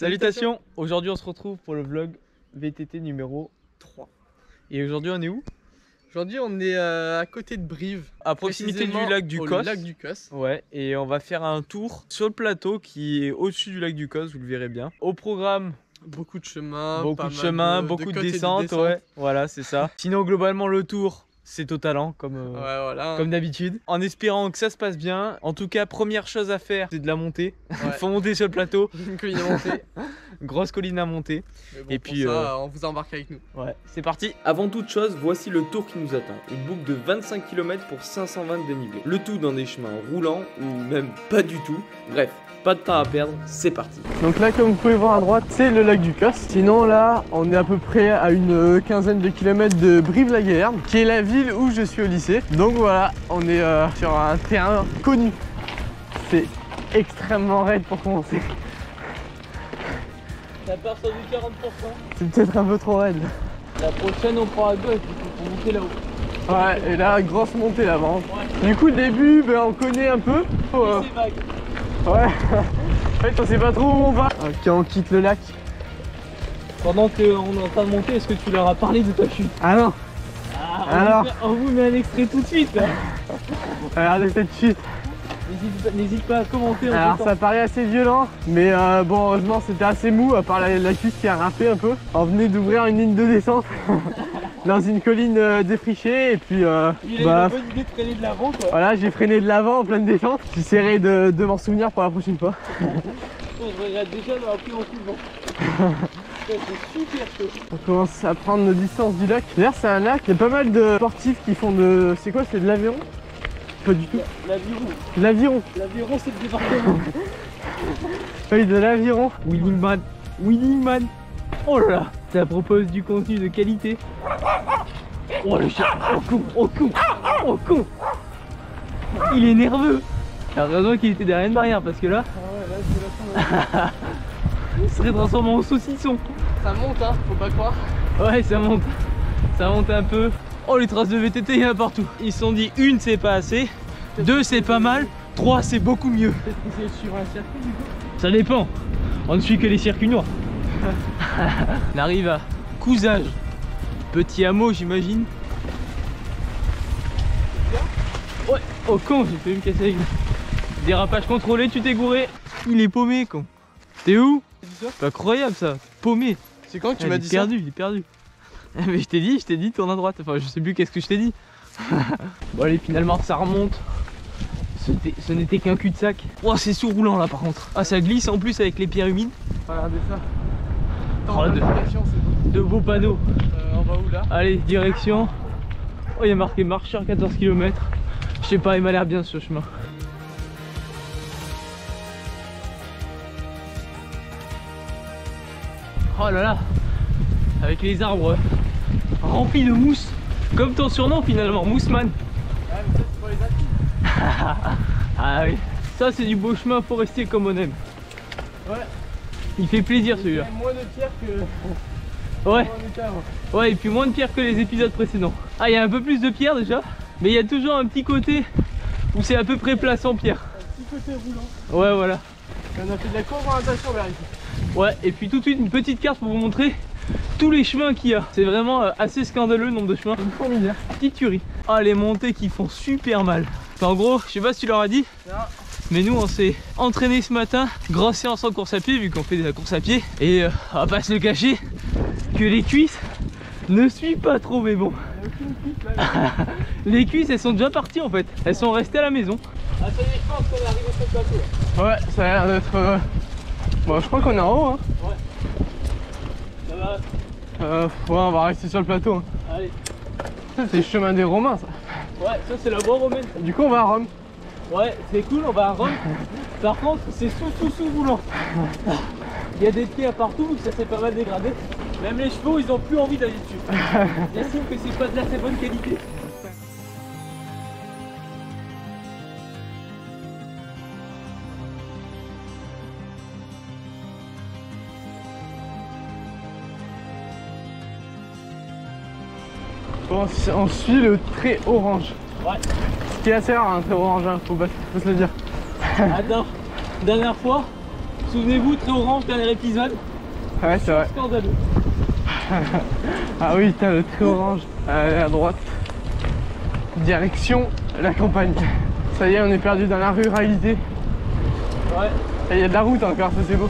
Salutations. Aujourd'hui on se retrouve pour le vlog VTT numéro 3. Et aujourd'hui on est où? Aujourd'hui on est à côté de Brive, à proximité du lac du Cos. Lac du Cos. Ouais, et on va faire un tour sur le plateau qui est au-dessus du lac du Cos, vous le verrez bien. Au programme, beaucoup de chemins, beaucoup de descentes, ouais, voilà, c'est ça. Sinon globalement le tour, c'est au talent comme, ouais, voilà. comme d'habitude. En espérant que ça se passe bien. En tout cas, première chose à faire, c'est de la montée. Il faut monter sur le plateau. Une colline à monter. Grosse colline à monter. Bon, et puis ça, on vous embarque avec nous. Ouais, c'est parti. Avant toute chose, voici le tour qui nous attend. Une boucle de 25 km pour 520 de dénivelé. Le tout dans des chemins roulants ou même pas du tout. Bref, pas de temps à perdre, c'est parti. Donc là, comme vous pouvez voir à droite, c'est le lac du Cos. Sinon là, on est à peu près à une quinzaine de kilomètres de Brive-la-Gaillarde, qui est la ville où je suis au lycée. Donc voilà, on est sur un terrain connu. C'est extrêmement raide pour commencer. Ça part sur du 40%. C'est peut-être un peu trop raide. La prochaine, on prend à gauche pour monter là-haut. Ouais, et là, grosse montée là-bas. Ouais. Du coup, le début, ben, on connaît un peu. C'est vague. Ouais. En fait, on sait pas trop où on va. Ok, on quitte le lac. Pendant qu'on est en train de monter, est-ce que tu leur as parlé de ta chute? Ah non. Alors on vous met un extrait tout de suite là. Regardez cette chute. N'hésite pas à commenter. Alors ça paraît assez violent, mais bon, heureusement c'était assez mou, à part la cuisse qui a râpé un peu. On venait d'ouvrir une ligne de descente dans une colline défrichée, et puis il a eu la bonne idée de freiner de l'avant, quoi. Voilà, j'ai freiné de l'avant en pleine descente. J'essaierai de m'en souvenir pour la prochaine fois. Je regrette déjà d'avoir pris mon coup de vent. C'est super chaud. On commence à prendre nos distances du lac. D'ailleurs c'est un lac, il y a pas mal de sportifs qui font de... C'est quoi, c'est de l'aviron? Pas du tout. L'aviron. L'aviron. L'aviron, c'est le département. Oui, de l'aviron. Willingman. Willingman. Oh là là. Ça propose du contenu de qualité. Oh le chien. Oh con. Oh con. Oh con. Il est nerveux. Heureusement qu'il était derrière une barrière parce que là. Ah ouais, là c'est la il serait transformé en saucisson. Ça monte, hein, faut pas croire. Ouais, ça monte. Ça monte un peu. Oh, les traces de VTT, il y en a partout. Ils se sont dit, une c'est pas assez, deux c'est pas mal, trois c'est beaucoup mieux. Peut-être que c'est sur un circuit du coup. Ça dépend. On ne suit que les circuits noirs. On arrive à Cousage. Petit hameau, j'imagine. Ouais, oh con, j'ai failli me casser avec. Dérapage contrôlé, tu t'es gouré. Il est paumé, con. T'es où? C'est incroyable ça, paumé. C'est quand que tu m'as dit ça? Il est perdu. Mais je t'ai dit, tourne à droite. Enfin, je sais plus qu'est-ce que je t'ai dit. Bon, allez, finalement, ça remonte. Ce n'était qu'un cul-de-sac. Oh, c'est sous-roulant là, par contre. Ah, ça glisse en plus avec les pierres humides. Regardez ça. Oh, de beaux panneaux. On va où là? Allez, direction. Oh, il y a marqué marcheur 14 km. Je sais pas, il m'a l'air bien ce chemin. Oh là là, avec les arbres remplis de mousse, comme ton surnom finalement, Moussman. Ouais, mais ça c'est pour les alpines. Ah oui, ça c'est du beau chemin forestier comme on aime. Ouais. Il fait plaisir celui-là. Moins de pierre que... Ouais. Ouais, et puis moins de pierre que les épisodes précédents. Ah, il y a un peu plus de pierre déjà, mais il y a toujours un petit côté où c'est à peu près plat sans pierre. Un petit côté roulant. Ouais, voilà. Et on a fait de la co-orientation vers ici. Ouais, et puis tout de suite une petite carte pour vous montrer tous les chemins qu'il y a. C'est vraiment assez scandaleux le nombre de chemins. Une fourmilière. Petite tuerie. Ah, les montées qui font super mal. En gros, je sais pas si tu leur as dit, mais nous on s'est entraîné ce matin, grosse séance en course à pied vu qu'on fait de la course à pied. Et on va pas se le cacher que les cuisses ne suivent pas trop, mais bon. Les cuisses elles sont déjà parties en fait, elles sont restées à la maison. Ah, ça y est, je pense qu'on est arrivé sur le plateau. Ouais, ça a l'air d'être... Bon, je crois qu'on est en haut, hein. Ouais. Ça va. Ouais, on va rester sur le plateau. Hein. Allez. Ça, c'est le chemin des Romains, ça. Ouais, ça c'est la voie romaine. Du coup, on va à Rome. Ouais, c'est cool, on va à Rome. Par contre, c'est sous roulant. Il y a des pierres partout, ça s'est pas mal dégradé. Même les chevaux, ils ont plus envie d'aller dessus. J'estime que c'est pas de la très bonne qualité. Bon, on suit le trait orange. Ouais. Ce qui est assez rare, un trait orange, hein, faut se le dire. Attends, dernière fois, Souvenez-vous, très orange, dernier épisode. Ouais, c'est vrai. Scandaleux. Ah oui, t'as le trait orange. Allez, à droite. Direction la campagne. Ça y est, on est perdu dans la ruralité. Ouais. Et il y a de la route encore, ça c'est beau.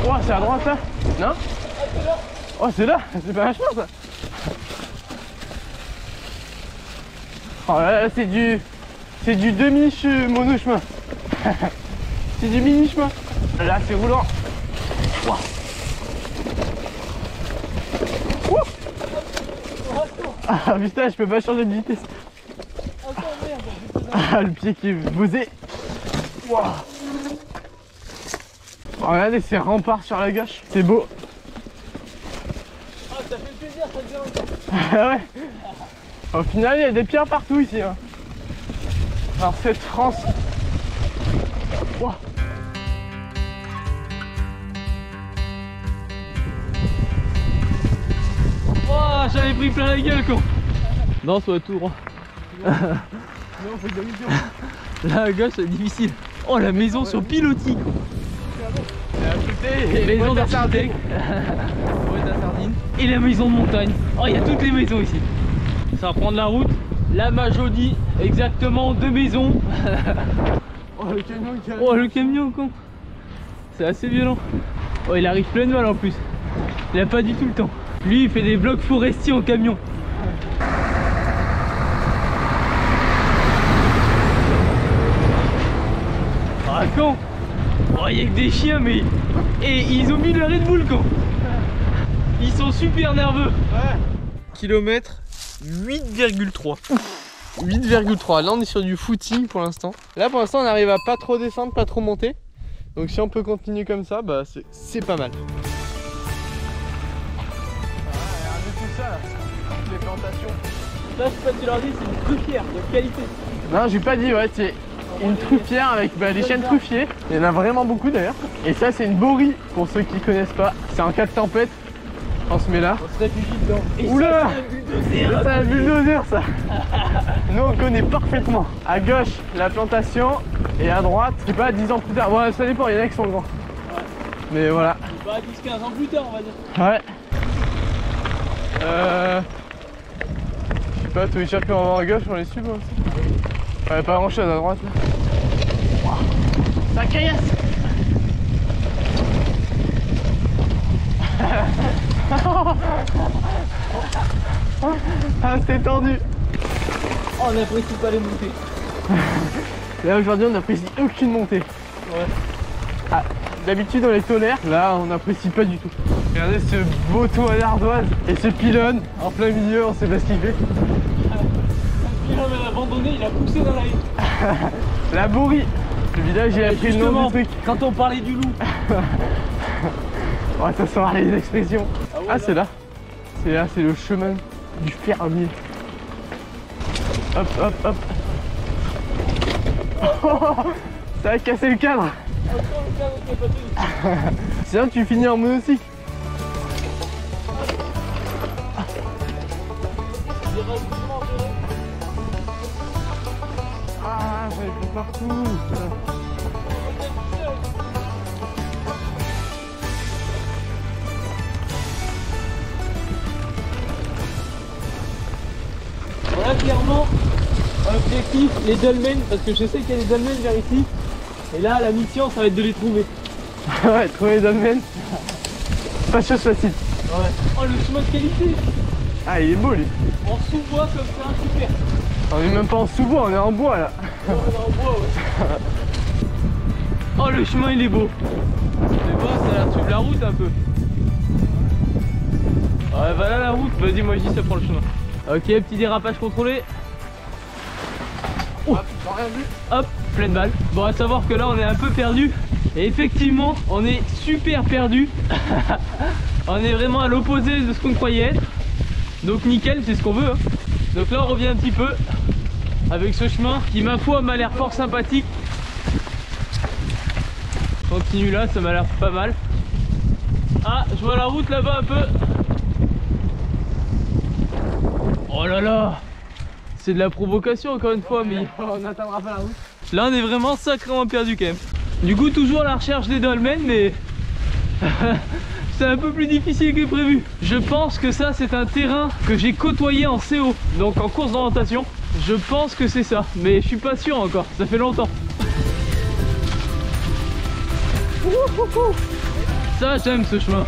Oh, c'est à droite là? Non? Oh, c'est là? C'est pas un chemin ça? Oh là là, c'est du demi-mono-chemin. C'est du mini-chemin. Là, c'est roulant. Wow. Ah putain, je peux pas changer de vitesse. Ah, le pied qui est posé. Wow. Oh, regardez ces remparts sur la gauche, c'est beau. Ah, ça fait plaisir, ça devient encore. Ah ouais. Au final, il y a des pierres partout ici. Hein. Alors cette France. Wow. Oh, j'avais pris plein la gueule con. Non, soit tout droit. Non, faut que Là à gauche c'est difficile. Oh, la maison sur pilotis. Maison d'architecte. Boîte à sardines. Et la maison de montagne. Oh, il y a toutes les maisons ici. Ça va prendre la route. La Majodie, exactement 2 maisons. Oh, le camion qui arrive. Oh, le camion con. C'est assez violent. Oh, il arrive plein de mal en plus. Il a pas du tout le temps. Lui il fait des blocs forestiers en camion. Ah con. Oh, il y a que des chiens mais... Et ils ont mis le Red Bull con. Ils sont super nerveux. Ouais. Kilomètre 8,3. 8,3. Là on est sur du footing pour l'instant. Là pour l'instant on arrive à pas trop descendre, pas trop monter. Donc si on peut continuer comme ça, bah c'est pas mal. Regardez tout ça là. Les plantations. Ça je sais pas si tu leur dis, c'est une truffière de qualité. Non, j'ai pas dit, ouais, c'est une truffière avec des chênes truffiers. Il y en a vraiment beaucoup d'ailleurs. Et ça c'est une borie pour ceux qui connaissent pas. C'est en cas de tempête. On se met là. On se réfugie dedans. Et oula, c'est un bulldozer ça. Nous on connaît parfaitement. À gauche la plantation et à droite, je sais pas, 10 ans plus tard. Ouais, ça dépend, il y en a qui sont grands. Ouais. Mais voilà. Bah 10-15 ans plus tard on va dire. Ouais. Je sais pas, tous les chats qu'on va voir à gauche, on les suit moi aussi. Ouais, pas grand chose à droite là. Wow. Ça caillasse. Ah, c'était tendu. Oh, on n'apprécie pas les montées. Là aujourd'hui on n'apprécie aucune montée. Ouais. Ah, d'habitude on les tolère, là on n'apprécie pas du tout. Regardez ce beau toit d'ardoise et ce pylône en plein milieu, on sait pas ce qu'il fait. Le pilote l'a abandonné, il a poussé dans la haie. La bourrie. Le village il a pris le nom du truc. Quand on parlait du loup. On va s'asseoir les expressions. Ah, ouais, ah c'est là. C'est là, c'est le chemin du fermier. Hop, hop, hop. Oh, ça a cassé le cadre. Sinon tu finis en monocycle. Ah, j'avais pris partout. Voilà clairement objectif les dolmens parce que je sais qu'il y a des dolmens vers ici. Et là la mission ça va être de les trouver. Ouais, trouver les dolmens. Pas chose facile. Ouais. Oh le chemin de qualité. Ah il est beau lui. En sous-bois comme ça, super. On est même pas en sous-bois, on est en bois là. On est en bois ouais. Oh le chemin il est beau. C'est beau, ça a l'air de suivre la route un peu. Ouais voilà la route, vas-y moi je dis ça prend le chemin. Ok, petit dérapage contrôlé. Oh. Rien vu. Hop, pleine balle. Bon à savoir que là on est un peu perdu. Et effectivement on est super perdu. On est vraiment à l'opposé de ce qu'on croyait être. Donc nickel, c'est ce qu'on veut hein. Donc là on revient un petit peu avec ce chemin qui ma foi m'a l'air fort sympathique. Continue là, ça m'a l'air pas mal. Ah, je vois la route là-bas un peu. là là. C'est de la provocation encore une fois, mais on n'atteindra pas la route. là on est vraiment sacrément perdu quand même. Du coup toujours à la recherche des dolmens, mais c'est un peu plus difficile que prévu. Je pense que ça c'est un terrain que j'ai côtoyé en CO, donc en course d'orientation. Je pense que c'est ça, mais je suis pas sûr encore, ça fait longtemps. Ça j'aime ce chemin.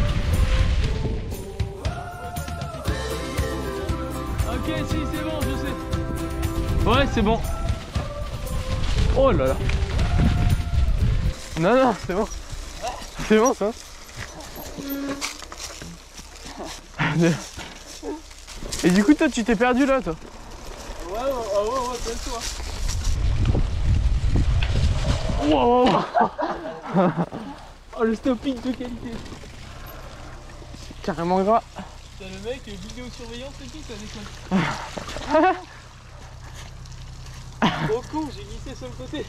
Ok, si c'est bon, je sais. Ouais, c'est bon. Oh là là. Non, non, c'est bon. C'est bon ça. Et du coup, toi, tu t'es perdu là, toi? Ouais, bien sûr. Wow. Oh, le stopping de qualité. Carrément gras. T'as le mec, vidéosurveillance et tout, ça déconne. Au con, j'ai glissé sur le côté.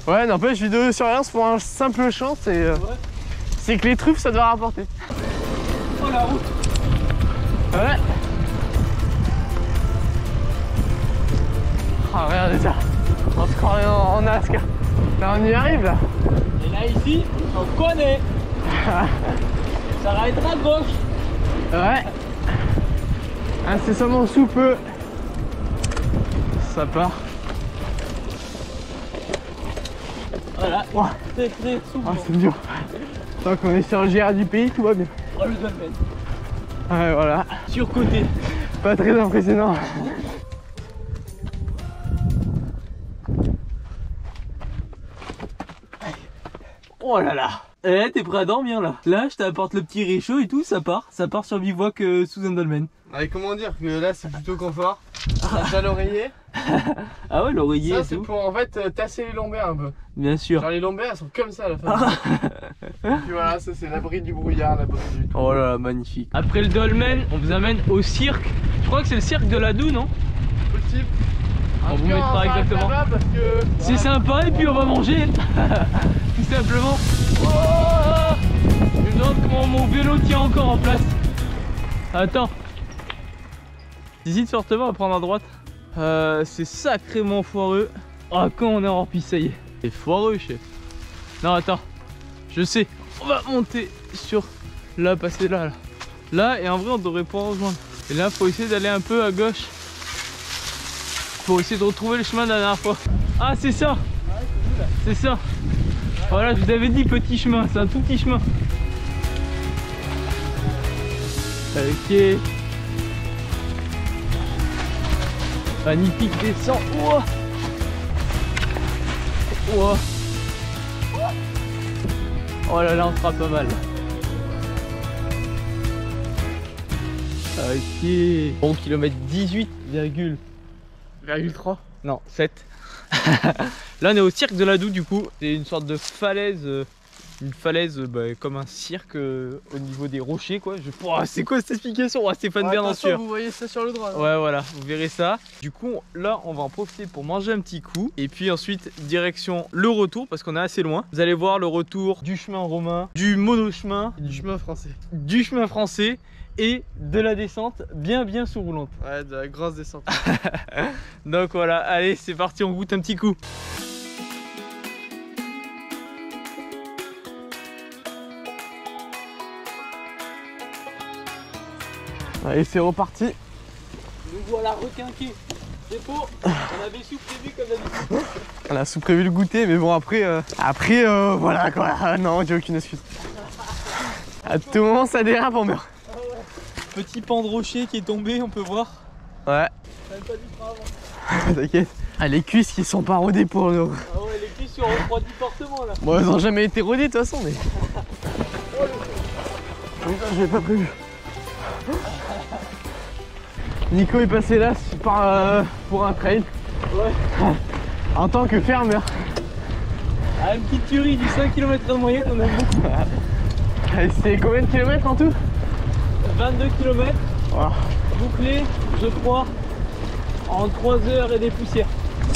Ouais, n'empêche, vidéosurveillance pour un simple chance, c'est que les truffes ça doit rapporter. Oh la route. Ouais. Ah, regardez ça. On se croirait en Alaska. Là, on y arrive là. Et là, ici, on connaît. Ça arrêtera de gauche. Ouais. Incessamment sous peu. Ça part. Voilà. Wow. C'est très souvent. Ah, c'est dur. Tant qu'on est sur le GR du pays, tout va bien. Oh, le dolmen. Ouais, voilà. Surcoté. Pas très impressionnant. Oh là là. Eh, t'es prêt à dormir là? Là, je t'apporte le petit réchaud et tout, ça part sur bivouac sous un dolmen. Allez, comment dire que là c'est plutôt confort. On a déjà l'oreiller. Ah ouais, l'oreiller Ça et c'est tout. pour en fait tasser les lombaires un peu. Bien sûr. Genre les lombaires elles sont comme ça à la fin. Puis voilà, ça c'est l'abri du brouillard, l'abri du tout. Oh là là, magnifique. Après le dolmen, on vous amène au cirque. Je crois que c'est le cirque de la Doue, non? Possible. On vous mettra exactement. Parce que C'est sympa et puis on va manger. Tout simplement. Oh, je me demande comment mon vélo tient encore en place. Attends. J'hésite fortement à prendre à droite. C'est sacrément foireux. Ah, quand on est en piste, ça y est. C'est foireux, chef. Non, attends. Je sais. On va monter sur là, passer là. Là, et en vrai, on devrait pouvoir rejoindre. Et là, faut essayer d'aller un peu à gauche. Faut essayer de retrouver le chemin de la dernière fois. Ah, c'est ça. C'est ça. Voilà, je vous avais dit petit chemin. C'est un tout petit chemin. Ok. Magnifique descente. Ouah. Ouah. Oh là là, on sera pas mal. Ok. Bon, kilomètre 18,3. Non, 7. Là on est au cirque de la Doue du coup. C'est une sorte de falaise. Une falaise comme un cirque au niveau des rochers quoi. Oh, c'est quoi cette explication? Oh, Stéphane Bernancière. Vous voyez ça sur le droit. Ouais voilà, vous verrez ça. Du coup là on va en profiter pour manger un petit coup. Et puis ensuite direction le retour parce qu'on est assez loin. Vous allez voir le retour du chemin romain, du monochemin, Du chemin français. du chemin français et de la descente bien sous-roulante. Ouais, de la grosse descente. Donc voilà, allez c'est parti, on goûte un petit coup. Allez, c'est reparti. Nous voilà requinqués. C'est beau, on avait sous-prévu comme d'habitude. On a sous-prévu le goûter, mais bon après, voilà quoi. Ah, non, j'ai aucune excuse. À tout moment ça dérape, on meurt. Ah ouais. Petit pan de rocher qui est tombé, on peut voir. Ouais. Même pas du frein avant. T'inquiète. Ah, les cuisses qui sont pas rodées pour nous. Ah ouais, les cuisses sont refroidies fortement là. Bon, elles ont jamais été rodées de toute façon, mais. Putain, j'avais pas prévu. Nico est passé là pour un trail. Ouais. En tant que fermeur. Ah, une petite tuerie du 5 km de moyenne, on aime beaucoup. C'est combien de kilomètres en tout? 22 km. Voilà. Bouclé, je crois, en 3 heures et des poussières.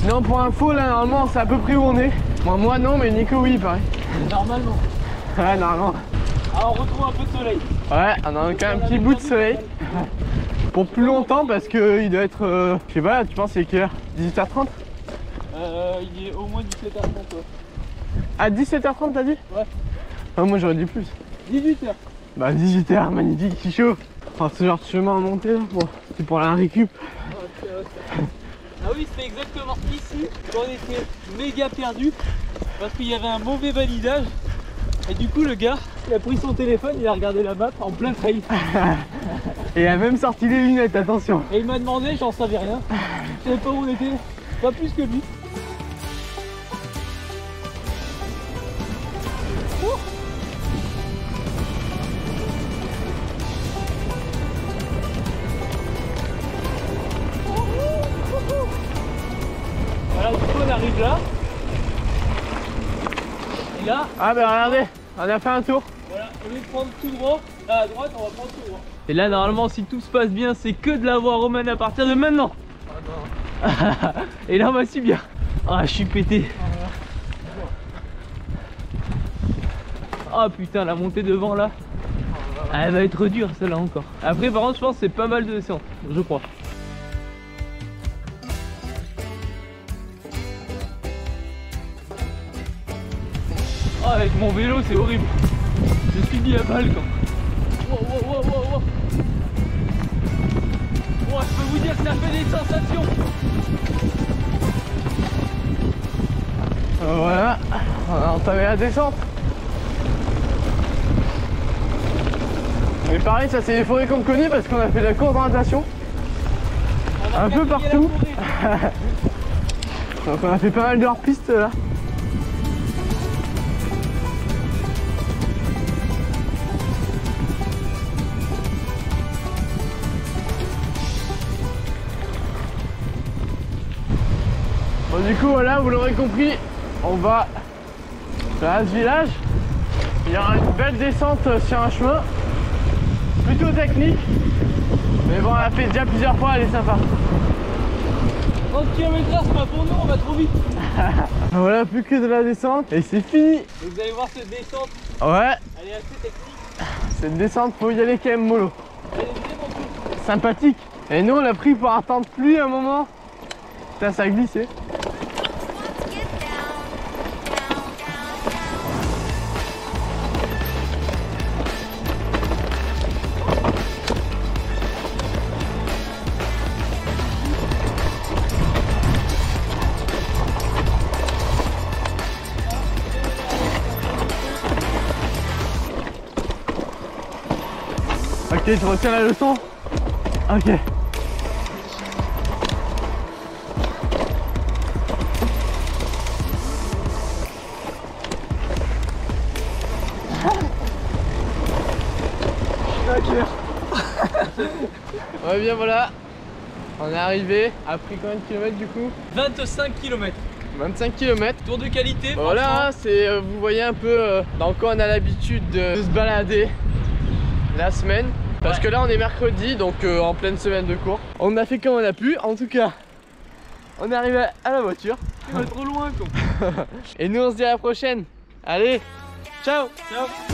Non, pour info, là, normalement, c'est à peu près où on est. Moi non, mais Nico, oui, pareil. Normalement. Ouais, normalement. Ah, on retrouve un peu de soleil. Ouais, on a quand même un petit bout de soleil. pour plus longtemps parce que il doit être, je sais pas, tu penses c'est quelle heure? 18h30? Il est au moins 17h30. Ouais. À 17h30 t'as dit? Ouais. Ah, moi j'aurais dit plus. 18h. Bah 18h, magnifique, c'est chaud. Enfin, ce genre de chemin à monter là, bon, c'est pour la récup. Ah oui, c'était exactement ici qu'on était méga perdu parce qu'il y avait un mauvais validage. Et du coup le gars, il a pris son téléphone, il a regardé la map en plein trail. Et il a même sorti les lunettes, attention. Et il m'a demandé, j'en savais rien. Je savais pas où on était, pas plus que lui. Voilà, du coup on arrive là. Et là, Ah bah regardez, on a fait un tour. voilà, au lieu de prendre tout droit, là à droite, on va prendre tout droit. Et là normalement si tout se passe bien, c'est que de la voie romaine à partir de maintenant. Oh non. Et là on va subir. Ah, je suis pété. Ah putain, la montée devant là, elle va être dure celle-là encore. Après par contre je pense que c'est pas mal de descente, je crois. Oh, avec mon vélo c'est horrible. Je suis mis à balle quand. Wow, wow, wow, wow, wow. Oh, je peux vous dire que ça fait des sensations. Voilà, on a entamé la descente. Et pareil, ça c'est les forêts qu'on connaît parce qu'on a fait de la course d'orientation. Un peu partout. Donc on a fait pas mal de hors-piste là. Bon du coup voilà, vous l'aurez compris, on va à ce village. Il y aura une belle descente sur un chemin plutôt technique, mais bon on l'a fait déjà plusieurs fois, elle est sympa. 30 km/h c'est pas pour nous, on va trop vite. Voilà, plus que de la descente et c'est fini. Et vous allez voir cette descente, Ouais, elle est assez technique. cette descente faut y aller quand même mollo. Elle est vraiment cool. Sympathique. Et nous on l'a pris pour attendre pluie un moment. Putain, ça a glissé. Ok, tu retiens la leçon? Ok. Ouais, bien voilà. On est arrivé. Après combien de kilomètres du coup? 25 km. 25 km. Tour de qualité. Voilà, c'est vous voyez un peu dans quoi on a l'habitude de se balader la semaine. Parce que là on est mercredi, donc en pleine semaine de cours. On a fait comme on a pu, en tout cas on est arrivé à la voiture. Tu vas trop loin quoi. Et nous on se dit à la prochaine. Allez, ciao. Ciao.